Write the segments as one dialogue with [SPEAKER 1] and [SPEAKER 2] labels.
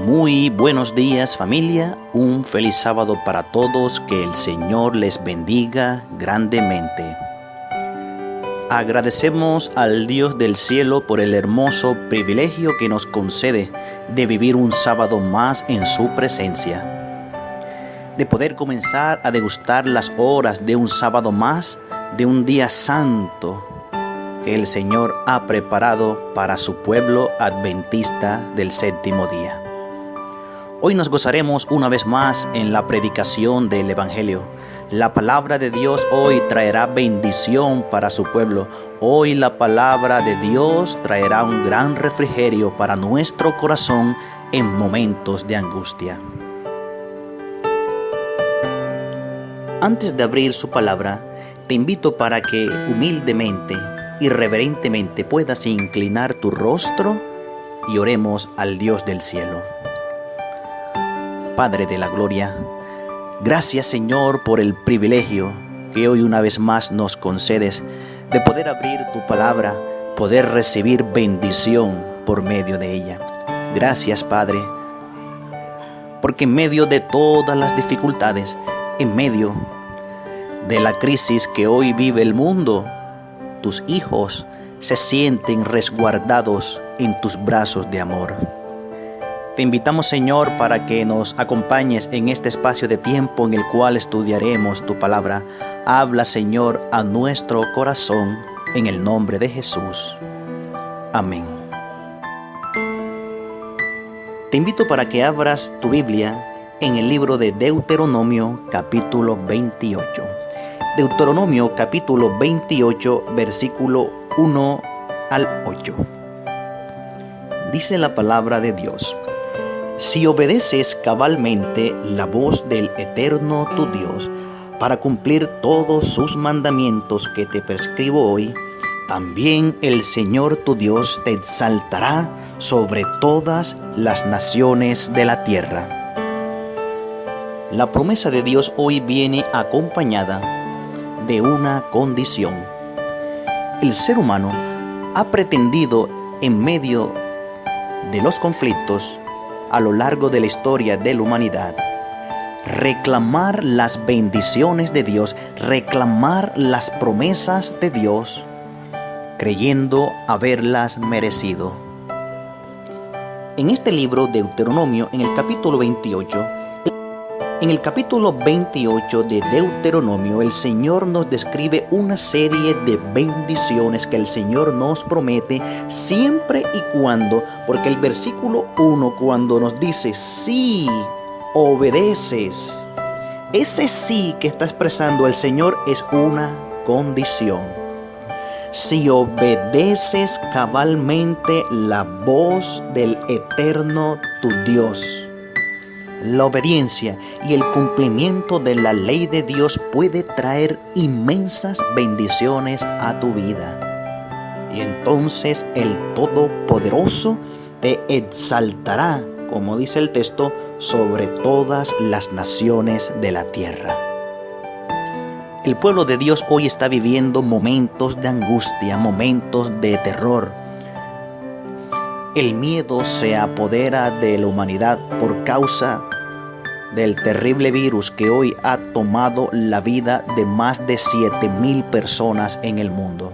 [SPEAKER 1] Muy buenos días, familia. Un feliz sábado para todos. Que el Señor les bendiga grandemente. Agradecemos al Dios del cielo por el hermoso privilegio que nos concede de vivir un sábado más en su presencia, de poder comenzar a degustar las horas de un sábado más, de un día santo que el Señor ha preparado para su pueblo adventista del séptimo día. Hoy nos gozaremos una vez más en la predicación del Evangelio. La palabra de Dios hoy traerá bendición para su pueblo. Hoy la palabra de Dios traerá un gran refrigerio para nuestro corazón en momentos de angustia. Antes de abrir su palabra, te invito para que humildemente y reverentemente puedas inclinar tu rostro y oremos al Dios del cielo. Padre de la gloria, gracias Señor por el privilegio que hoy una vez más nos concedes de poder abrir tu palabra, poder recibir bendición por medio de ella. Gracias Padre, porque en medio de todas las dificultades, en medio de la crisis que hoy vive el mundo, tus hijos se sienten resguardados en tus brazos de amor. Te invitamos, Señor, para que nos acompañes en este espacio de tiempo en el cual estudiaremos tu palabra. Habla, Señor, a nuestro corazón, en el nombre de Jesús. Amén. Te invito para que abras tu Biblia en el libro de Deuteronomio, capítulo 28. Deuteronomio, capítulo 28, versículo 1 al 8. Dice la palabra de Dios: Si obedeces cabalmente la voz del Eterno tu Dios, para cumplir todos sus mandamientos que te prescribo hoy, también el Señor tu Dios te exaltará sobre todas las naciones de la tierra. La promesa de Dios hoy viene acompañada de una condición. El ser humano ha pretendido, en medio de los conflictos a lo largo de la historia de la humanidad, reclamar las bendiciones de Dios, reclamar las promesas de Dios, creyendo haberlas merecido. En este libro de Deuteronomio, en el capítulo 28, de Deuteronomio, el Señor nos describe una serie de bendiciones que el Señor nos promete siempre y cuando, porque el versículo 1, cuando nos dice si obedeces, ese sí que está expresando el Señor es una condición. Si obedeces cabalmente la voz del Eterno tu Dios. La obediencia y el cumplimiento de la ley de Dios puede traer inmensas bendiciones a tu vida. Y entonces el Todopoderoso te exaltará, como dice el texto, sobre todas las naciones de la tierra. El pueblo de Dios hoy está viviendo momentos de angustia, momentos de terror. El miedo se apodera de la humanidad por causa del terrible virus que hoy ha tomado la vida de más de 7,000 personas en el mundo.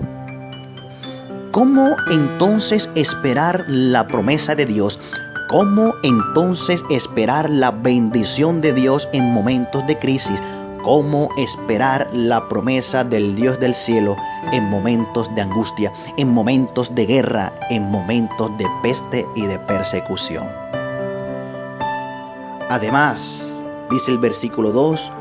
[SPEAKER 1] ¿Cómo entonces esperar la promesa de Dios? ¿Cómo entonces esperar la bendición de Dios en momentos de crisis? ¿Cómo esperar la promesa del Dios del cielo en momentos de angustia, en momentos de guerra, en momentos de peste y de persecución? Además, dice el versículo 2,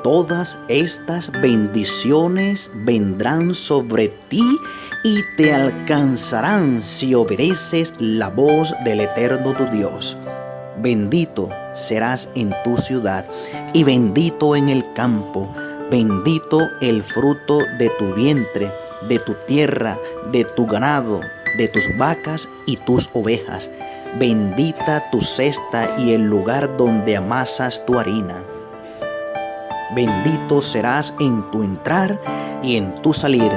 [SPEAKER 1] todas estas bendiciones vendrán sobre ti y te alcanzarán si obedeces la voz del Eterno tu Dios. Bendito serás en tu ciudad y bendito en el campo, bendito el fruto de tu vientre, de tu tierra, de tu ganado, de tus vacas y tus ovejas. Bendita tu cesta y el lugar donde amasas tu harina. Bendito serás en tu entrar y en tu salir.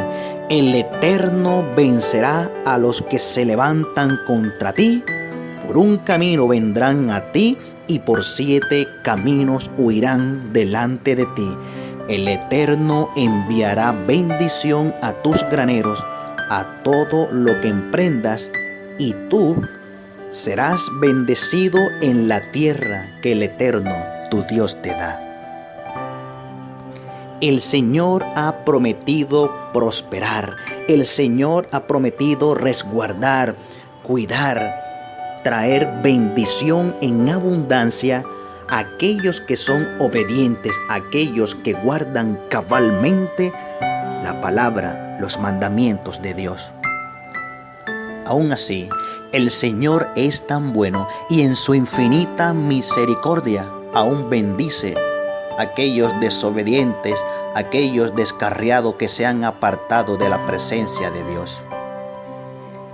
[SPEAKER 1] El Eterno vencerá a los que se levantan contra ti Por un camino vendrán a ti y por 7 caminos huirán delante de ti. El Eterno enviará bendición a tus graneros, a todo lo que emprendas, y tú serás bendecido en la tierra que el Eterno, tu Dios, te da. El Señor ha prometido prosperar. El Señor ha prometido resguardar, cuidar, traer bendición en abundancia a aquellos que son obedientes, a aquellos que guardan cabalmente la palabra, los mandamientos de Dios. Aún así, el Señor es tan bueno y en su infinita misericordia aún bendice a aquellos desobedientes, aquellos descarriados que se han apartado de la presencia de Dios.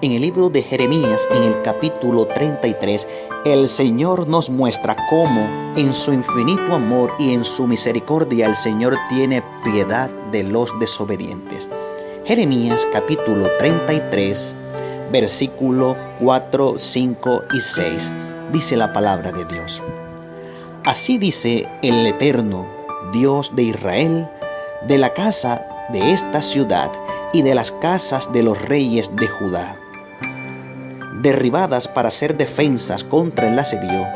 [SPEAKER 1] En el libro de Jeremías, en el capítulo 33, el Señor nos muestra cómo en su infinito amor y en su misericordia el Señor tiene piedad de los desobedientes. Jeremías capítulo 33, versículo 4, 5 y 6, dice la palabra de Dios. Así dice el Eterno, Dios de Israel, de la casa de esta ciudad y de las casas de los reyes de Judá, derribadas para ser defensas contra el asedio,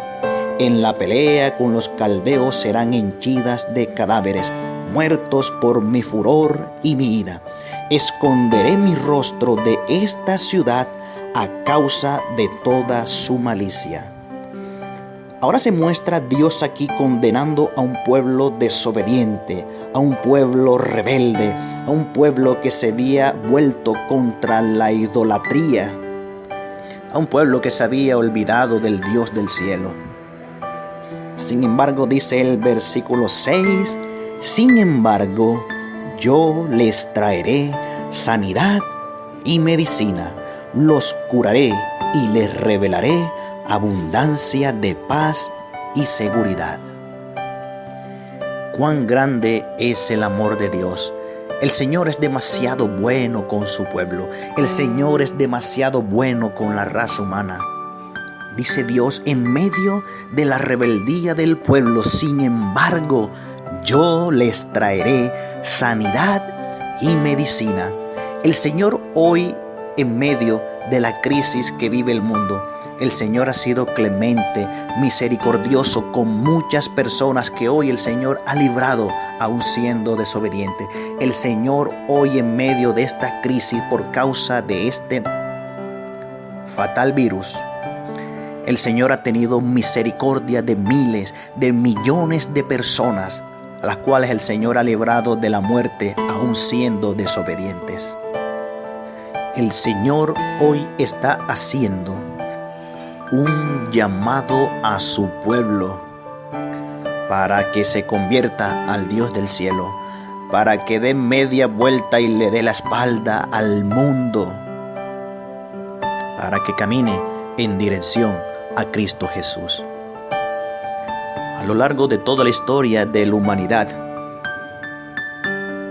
[SPEAKER 1] en la pelea con los caldeos serán henchidas de cadáveres, muertos por mi furor y mi ira. Esconderé mi rostro de esta ciudad a causa de toda su malicia. Ahora se muestra Dios aquí condenando a un pueblo desobediente, a un pueblo rebelde, a un pueblo que se había vuelto contra la idolatría, a un pueblo que se había olvidado del Dios del cielo. Sin embargo, dice el versículo 6, sin embargo, yo les traeré sanidad y medicina, los curaré y les revelaré abundancia de paz y seguridad. Cuán grande es el amor de Dios. El Señor es demasiado bueno con su pueblo. El Señor es demasiado bueno con la raza humana. Dice Dios en medio de la rebeldía del pueblo, sin embargo, yo les traeré sanidad y medicina. El Señor hoy, en medio de la crisis que vive el mundo, el Señor ha sido clemente, misericordioso con muchas personas que hoy el Señor ha librado aún siendo desobedientes. El Señor hoy en medio de esta crisis por causa de este fatal virus, el Señor ha tenido misericordia de miles, de millones de personas a las cuales el Señor ha librado de la muerte aún siendo desobedientes. El Señor hoy está haciendo un llamado a su pueblo para que se convierta al Dios del cielo, para que dé media vuelta y le dé la espalda al mundo, para que camine en dirección a Cristo Jesús. A lo largo de toda la historia de la humanidad,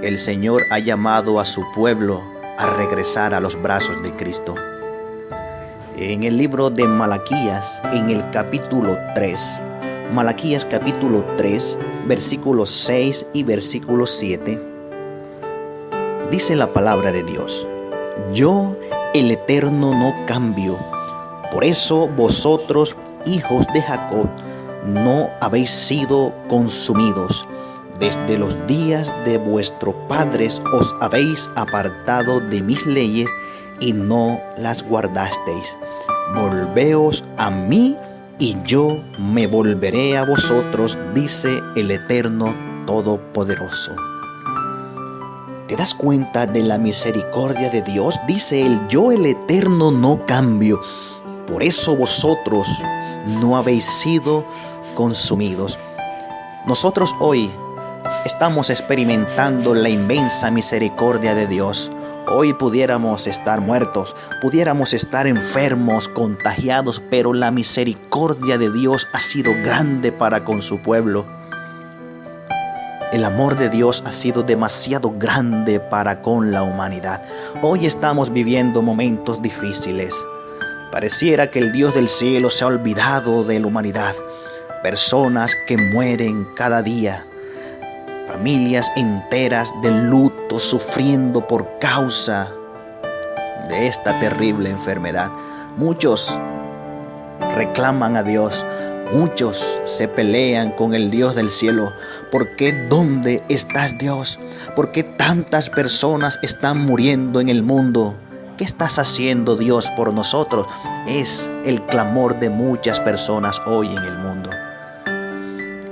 [SPEAKER 1] el Señor ha llamado a su pueblo a regresar a los brazos de Cristo. En el libro de Malaquías, en el capítulo 3, Malaquías capítulo 3, versículos 6 y versículo 7, dice la palabra de Dios: Yo, el Eterno, no cambio. Por eso vosotros, hijos de Jacob, no habéis sido consumidos. Desde los días de vuestros padres os habéis apartado de mis leyes y no las guardasteis. Volveos a mí y yo me volveré a vosotros, dice el Eterno Todopoderoso. ¿Te das cuenta de la misericordia de Dios? Dice él: yo, el Eterno, no cambio. Por eso vosotros no habéis sido consumidos. Nosotros hoy estamos experimentando la inmensa misericordia de Dios. Hoy pudiéramos estar muertos, pudiéramos estar enfermos, contagiados, pero la misericordia de Dios ha sido grande para con su pueblo. El amor de Dios ha sido demasiado grande para con la humanidad. Hoy estamos viviendo momentos difíciles. Pareciera que el Dios del cielo se ha olvidado de la humanidad. Personas que mueren cada día. Familias enteras de luto sufriendo por causa de esta terrible enfermedad. Muchos reclaman a Dios. Muchos se pelean con el Dios del cielo. ¿Por qué? ¿Dónde estás, Dios? ¿Por qué tantas personas están muriendo en el mundo? ¿Qué estás haciendo, Dios, por nosotros? Es el clamor de muchas personas hoy en el mundo.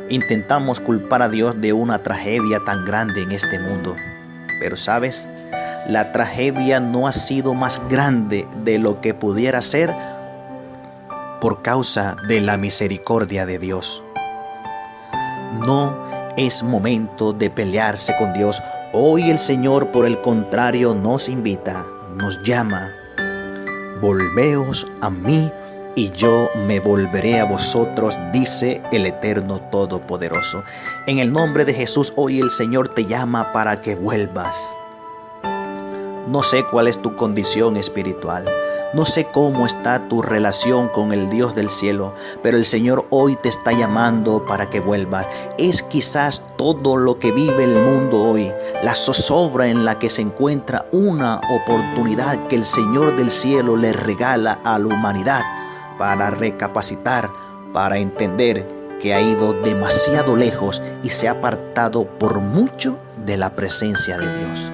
[SPEAKER 1] Intentamos culpar a Dios de una tragedia tan grande en este mundo. Pero ¿sabes? La tragedia no ha sido más grande de lo que pudiera ser por causa de la misericordia de Dios. No es momento de pelearse con Dios. Hoy el Señor, por el contrario, nos invita, nos llama. Volveos a mí y yo me volveré a vosotros, dice el Eterno Todopoderoso. En el nombre de Jesús, hoy el Señor te llama para que vuelvas. No sé cuál es tu condición espiritual. No sé cómo está tu relación con el Dios del cielo, pero el Señor hoy te está llamando para que vuelvas. Es quizás todo lo que vive el mundo hoy, la zozobra en la que se encuentra, una oportunidad que el Señor del cielo le regala a la humanidad para recapacitar, para entender que ha ido demasiado lejos y se ha apartado por mucho de la presencia de Dios.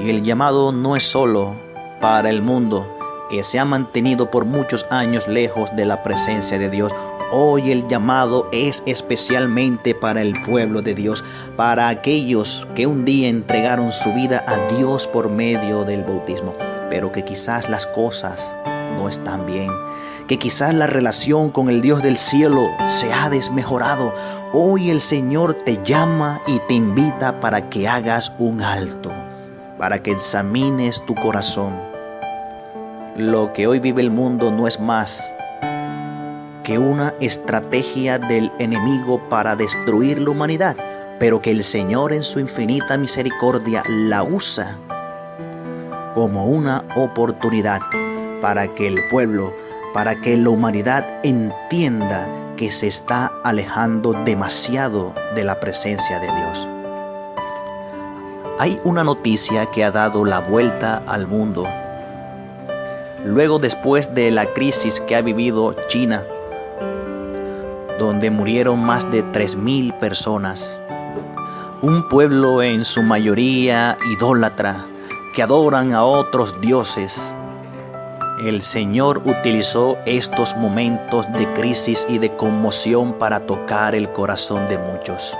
[SPEAKER 1] Y el llamado no es solo para el mundo que se ha mantenido por muchos años lejos de la presencia de Dios. Hoy el llamado es especialmente para el pueblo de Dios, para aquellos que un día entregaron su vida a Dios por medio del bautismo, pero que quizás las cosas no están bien, que quizás la relación con el Dios del cielo se ha desmejorado. Hoy el Señor te llama y te invita para que hagas un alto, para que examines tu corazón. Lo que hoy vive el mundo no es más que una estrategia del enemigo para destruir la humanidad, pero que el Señor en su infinita misericordia la usa como una oportunidad para que el pueblo, para que la humanidad entienda que se está alejando demasiado de la presencia de Dios. Hay una noticia que ha dado la vuelta al mundo. Luego, después de la crisis que ha vivido China, donde murieron más de 3,000 personas, un pueblo en su mayoría idólatra, que adoran a otros dioses, el Señor utilizó estos momentos de crisis y de conmoción para tocar el corazón de muchos.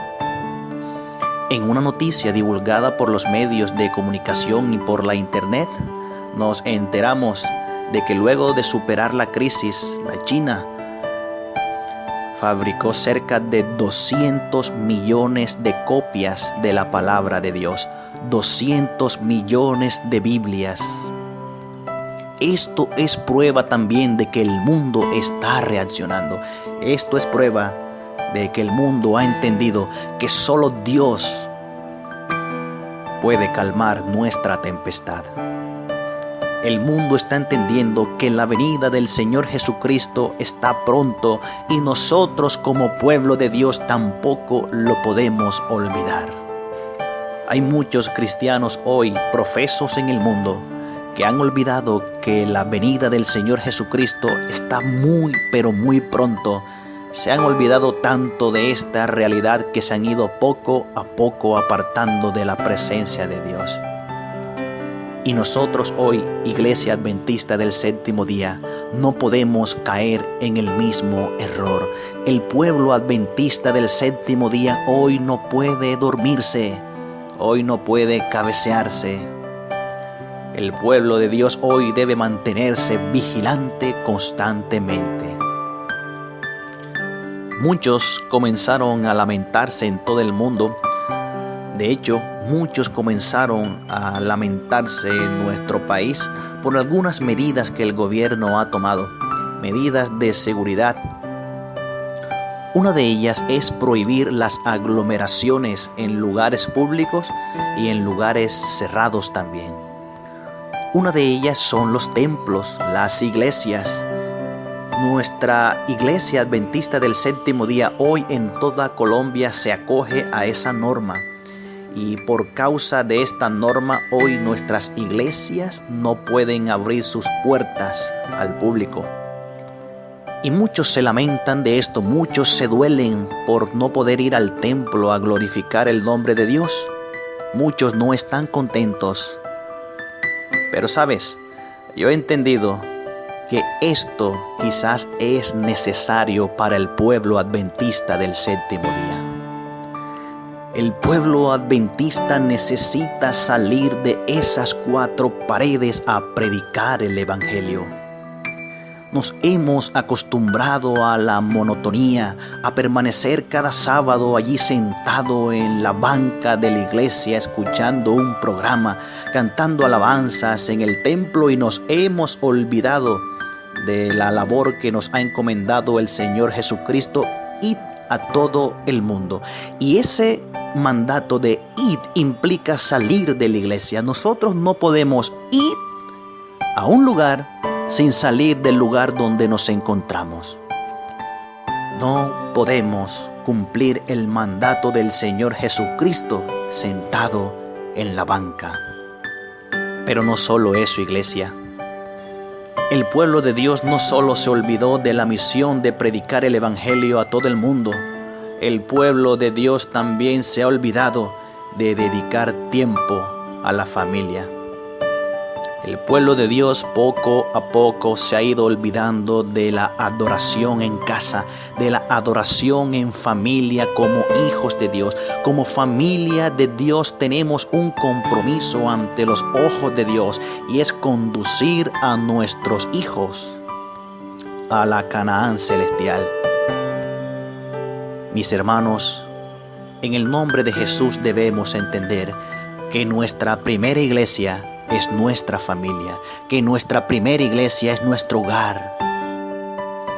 [SPEAKER 1] En una noticia divulgada por los medios de comunicación y por la internet, nos enteramos de que luego de superar la crisis, la China fabricó cerca de 200 millones de copias de la palabra de Dios, 200 millones de Biblias. Esto es prueba también de que el mundo está reaccionando. Esto es prueba de que el mundo ha entendido que solo Dios puede calmar nuestra tempestad. El mundo está entendiendo que la venida del Señor Jesucristo está pronto y nosotros como pueblo de Dios tampoco lo podemos olvidar. Hay muchos cristianos hoy profesos en el mundo que han olvidado que la venida del Señor Jesucristo está muy, pero muy pronto. Se han olvidado tanto de esta realidad que se han ido poco a poco apartando de la presencia de Dios. Y nosotros hoy, Iglesia Adventista del Séptimo Día, no podemos caer en el mismo error. El pueblo adventista del Séptimo Día hoy no puede dormirse, hoy no puede cabecearse. El pueblo de Dios hoy debe mantenerse vigilante constantemente. Muchos comenzaron a lamentarse en todo el mundo. De hecho, muchos comenzaron a lamentarse en nuestro país por algunas medidas que el gobierno ha tomado, medidas de seguridad. Una de ellas es prohibir las aglomeraciones en lugares públicos y en lugares cerrados también. Una de ellas son los templos, las iglesias. Nuestra Iglesia Adventista del Séptimo Día hoy en toda Colombia se acoge a esa norma. Y por causa de esta norma, hoy nuestras iglesias no pueden abrir sus puertas al público. Y muchos se lamentan de esto, muchos se duelen por no poder ir al templo a glorificar el nombre de Dios. Muchos no están contentos. Pero sabes, yo he entendido que esto quizás es necesario para el pueblo adventista del séptimo día. El pueblo adventista necesita salir de esas cuatro paredes a predicar el evangelio. Nos hemos acostumbrado a la monotonía, a permanecer cada sábado allí sentado en la banca de la iglesia escuchando un programa, cantando alabanzas en el templo, y nos hemos olvidado de la labor que nos ha encomendado el Señor Jesucristo: id a todo el mundo. Y ese mandato de id implica salir de la iglesia. Nosotros no podemos ir a un lugar sin salir del lugar donde nos encontramos. No podemos cumplir el mandato del Señor Jesucristo sentado en la banca. Pero no solo eso, iglesia. El pueblo de Dios no solo se olvidó de la misión de predicar el evangelio a todo el mundo. El pueblo de Dios también se ha olvidado de dedicar tiempo a la familia. El pueblo de Dios poco a poco se ha ido olvidando de la adoración en casa, de la adoración en familia como hijos de Dios. Como familia de Dios tenemos un compromiso ante los ojos de Dios, y es conducir a nuestros hijos a la Canaán celestial. Mis hermanos, en el nombre de Jesús debemos entender que nuestra primera iglesia es nuestra familia, que nuestra primera iglesia es nuestro hogar.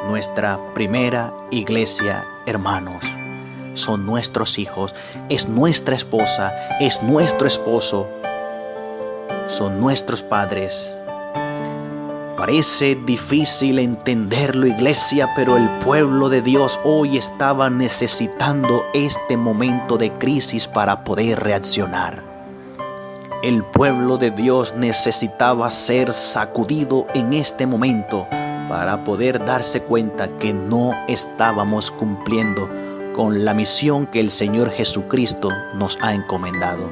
[SPEAKER 1] Nuestra primera iglesia, hermanos, son nuestros hijos, es nuestra esposa, es nuestro esposo, son nuestros padres. Parece difícil entenderlo, iglesia, pero el pueblo de Dios hoy estaba necesitando este momento de crisis para poder reaccionar. El pueblo de Dios necesitaba ser sacudido en este momento para poder darse cuenta que no estábamos cumpliendo con la misión que el Señor Jesucristo nos ha encomendado.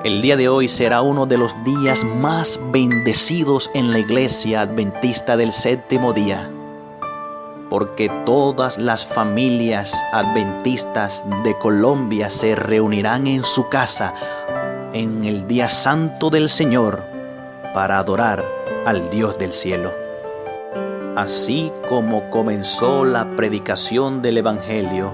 [SPEAKER 1] El día de hoy será uno de los días más bendecidos en la Iglesia Adventista del Séptimo Día, porque todas las familias adventistas de Colombia se reunirán en su casa en el día santo del Señor para adorar al Dios del cielo. Así como comenzó la predicación del Evangelio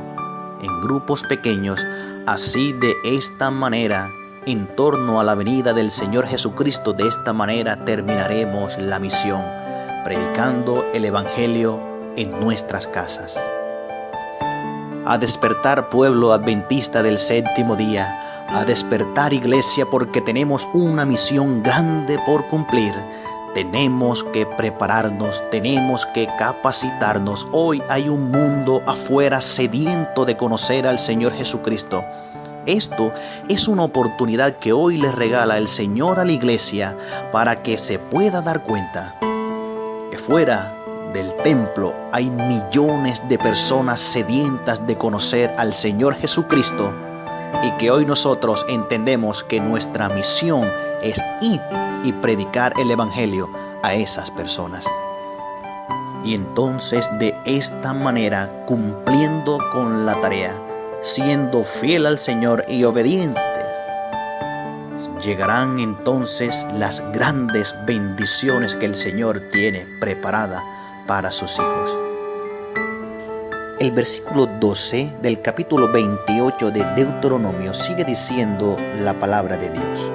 [SPEAKER 1] en grupos pequeños, así de esta manera, en torno a la venida del Señor Jesucristo, de esta manera terminaremos la misión, predicando el Evangelio en nuestras casas. A despertar, pueblo adventista del séptimo día, a despertar, iglesia, porque tenemos una misión grande por cumplir. Tenemos que prepararnos, tenemos que capacitarnos. Hoy hay un mundo afuera sediento de conocer al Señor Jesucristo. Esto es una oportunidad que hoy le regala el Señor a la iglesia para que se pueda dar cuenta que fuera del templo hay millones de personas sedientas de conocer al Señor Jesucristo, y que hoy nosotros entendemos que nuestra misión es ir y predicar el Evangelio a esas personas. Y entonces, de esta manera, cumpliendo con la tarea, siendo fiel al Señor y obedientes, llegarán entonces las grandes bendiciones que el Señor tiene preparada para sus hijos. El versículo 12 del capítulo 28 de Deuteronomio sigue diciendo la palabra de Dios.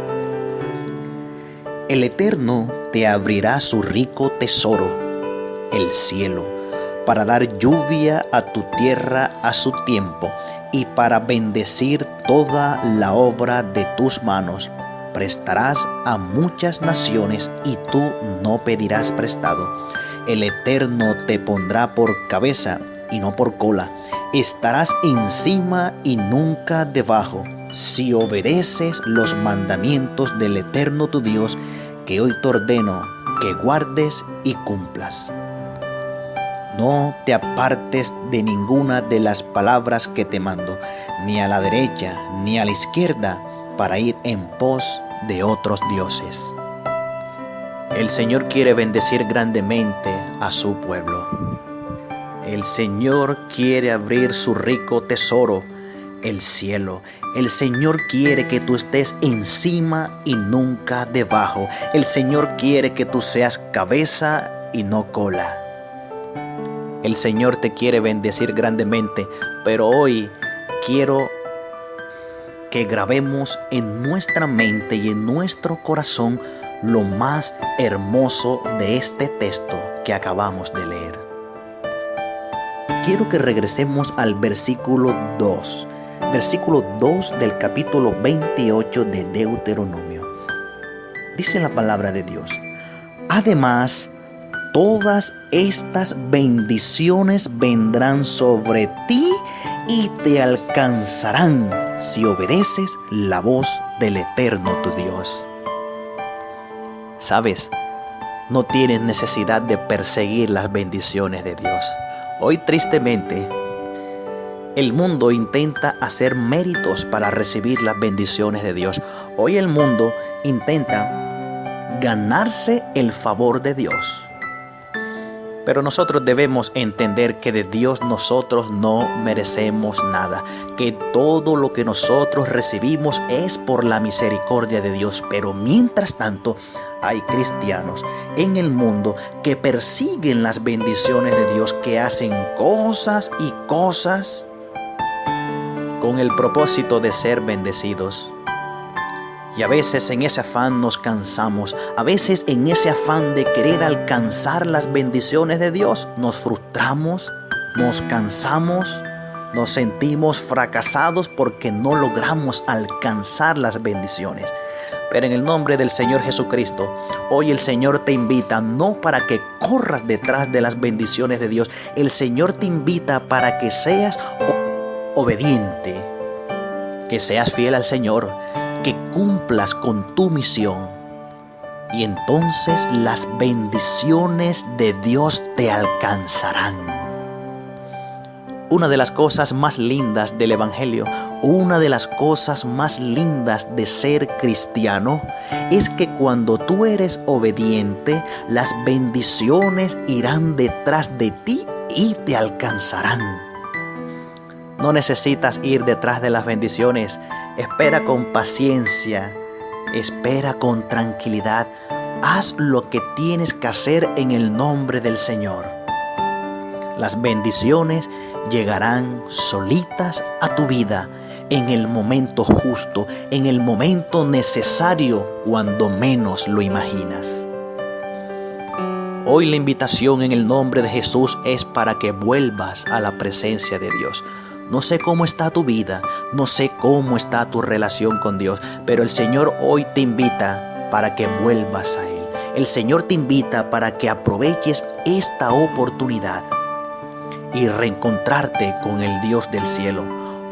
[SPEAKER 1] El Eterno te abrirá su rico tesoro, el cielo, para dar lluvia a tu tierra a su tiempo y para bendecir toda la obra de tus manos. prestarás a muchas naciones y tú no pedirás prestado. El Eterno te pondrá por cabeza y no por cola. Estarás encima y nunca debajo, si obedeces los mandamientos del Eterno tu Dios, que hoy te ordeno que guardes y cumplas. No te apartes de ninguna de las palabras que te mando, ni a la derecha ni a la izquierda, para ir en pos de otros dioses. El Señor quiere bendecir grandemente a su pueblo. El Señor quiere abrir su rico tesoro, el cielo. El Señor quiere que tú estés encima y nunca debajo. El Señor quiere que tú seas cabeza y no cola. El Señor te quiere bendecir grandemente, pero hoy quiero que grabemos en nuestra mente y en nuestro corazón lo más hermoso de este texto que acabamos de leer. Quiero que regresemos al versículo 2 del capítulo 28 de Deuteronomio. Dice la palabra de Dios: además, todas estas bendiciones vendrán sobre ti y te alcanzarán si obedeces la voz del Eterno tu Dios. ¿Sabes? No tienes necesidad de perseguir las bendiciones de Dios. Hoy, tristemente, el mundo intenta hacer méritos para recibir las bendiciones de Dios. Hoy el mundo intenta ganarse el favor de Dios. Pero nosotros debemos entender que de Dios nosotros no merecemos nada, que todo lo que nosotros recibimos es por la misericordia de Dios. Pero mientras tanto, hay cristianos en el mundo que persiguen las bendiciones de Dios, que hacen cosas y cosas con el propósito de ser bendecidos. Y a veces en ese afán nos cansamos, a veces en ese afán de querer alcanzar las bendiciones de Dios, nos frustramos, nos cansamos, nos sentimos fracasados porque no logramos alcanzar las bendiciones. Pero en el nombre del Señor Jesucristo, hoy el Señor te invita no para que corras detrás de las bendiciones de Dios, el Señor te invita para que seas obediente, que seas fiel al Señor, que cumplas con tu misión, y entonces las bendiciones de Dios te alcanzarán. Una de las cosas más lindas del Evangelio, una de las cosas más lindas de ser cristiano, es que cuando tú eres obediente, las bendiciones irán detrás de ti y te alcanzarán. No necesitas ir detrás de las bendiciones. Espera con paciencia, espera con tranquilidad. Haz lo que tienes que hacer en el nombre del Señor. Las bendiciones llegarán solitas a tu vida en el momento justo, en el momento necesario, cuando menos lo imaginas. Hoy la invitación en el nombre de Jesús es para que vuelvas a la presencia de Dios. No sé cómo está tu vida, no sé cómo está tu relación con Dios, pero el Señor hoy te invita para que vuelvas a Él. El Señor te invita para que aproveches esta oportunidad y reencontrarte con el Dios del cielo.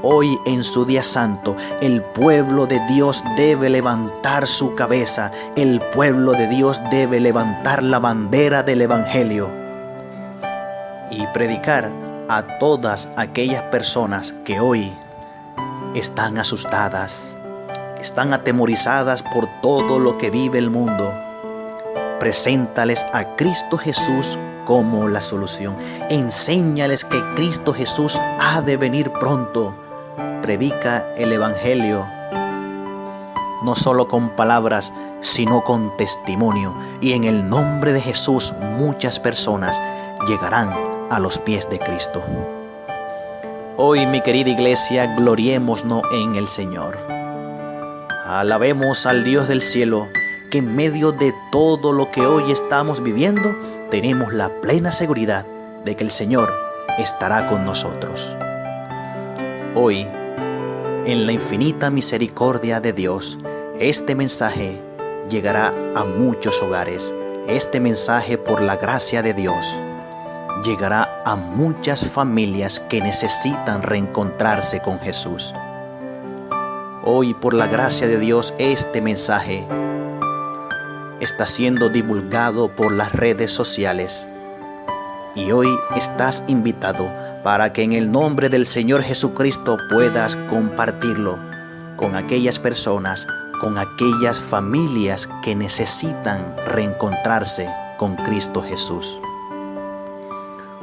[SPEAKER 1] Hoy en su día santo, el pueblo de Dios debe levantar su cabeza. El pueblo de Dios debe levantar la bandera del Evangelio y predicar a todas aquellas personas que hoy están asustadas, están atemorizadas por todo lo que vive el mundo. Preséntales a Cristo Jesús como la solución. Enséñales que Cristo Jesús ha de venir pronto. Predica el Evangelio, no solo con palabras, sino con testimonio. Y en el nombre de Jesús, muchas personas llegarán a los pies de Cristo. Hoy, mi querida iglesia, gloriémonos en el Señor. Alabemos al Dios del cielo, que en medio de todo lo que hoy estamos viviendo, tenemos la plena seguridad de que el Señor estará con nosotros. Hoy, en la infinita misericordia de Dios, Este mensaje llegará a muchos hogares. Este mensaje, por la gracia de Dios, llegará a muchas familias que necesitan reencontrarse con Jesús. Hoy, por la gracia de Dios, este mensaje está siendo divulgado por las redes sociales. Y hoy estás invitado para que en el nombre del Señor Jesucristo puedas compartirlo con aquellas personas, con aquellas familias que necesitan reencontrarse con Cristo Jesús.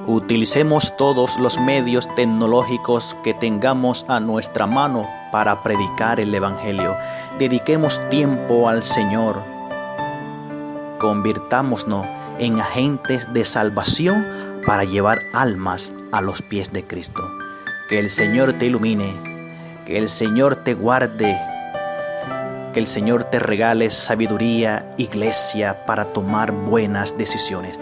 [SPEAKER 1] Utilicemos todos los medios tecnológicos que tengamos a nuestra mano para predicar el Evangelio. Dediquemos tiempo al Señor. Convirtámonos en agentes de salvación para llevar almas a los pies de Cristo. Que el Señor te ilumine, que el Señor te guarde, que el Señor te regale sabiduría, iglesia, para tomar buenas decisiones.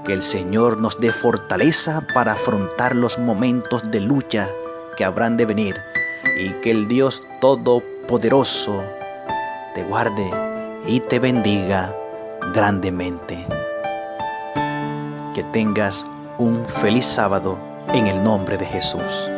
[SPEAKER 1] Que el Señor nos dé fortaleza para afrontar los momentos de lucha que habrán de venir, y que el Dios Todopoderoso te guarde y te bendiga grandemente. Que tengas un feliz sábado en el nombre de Jesús.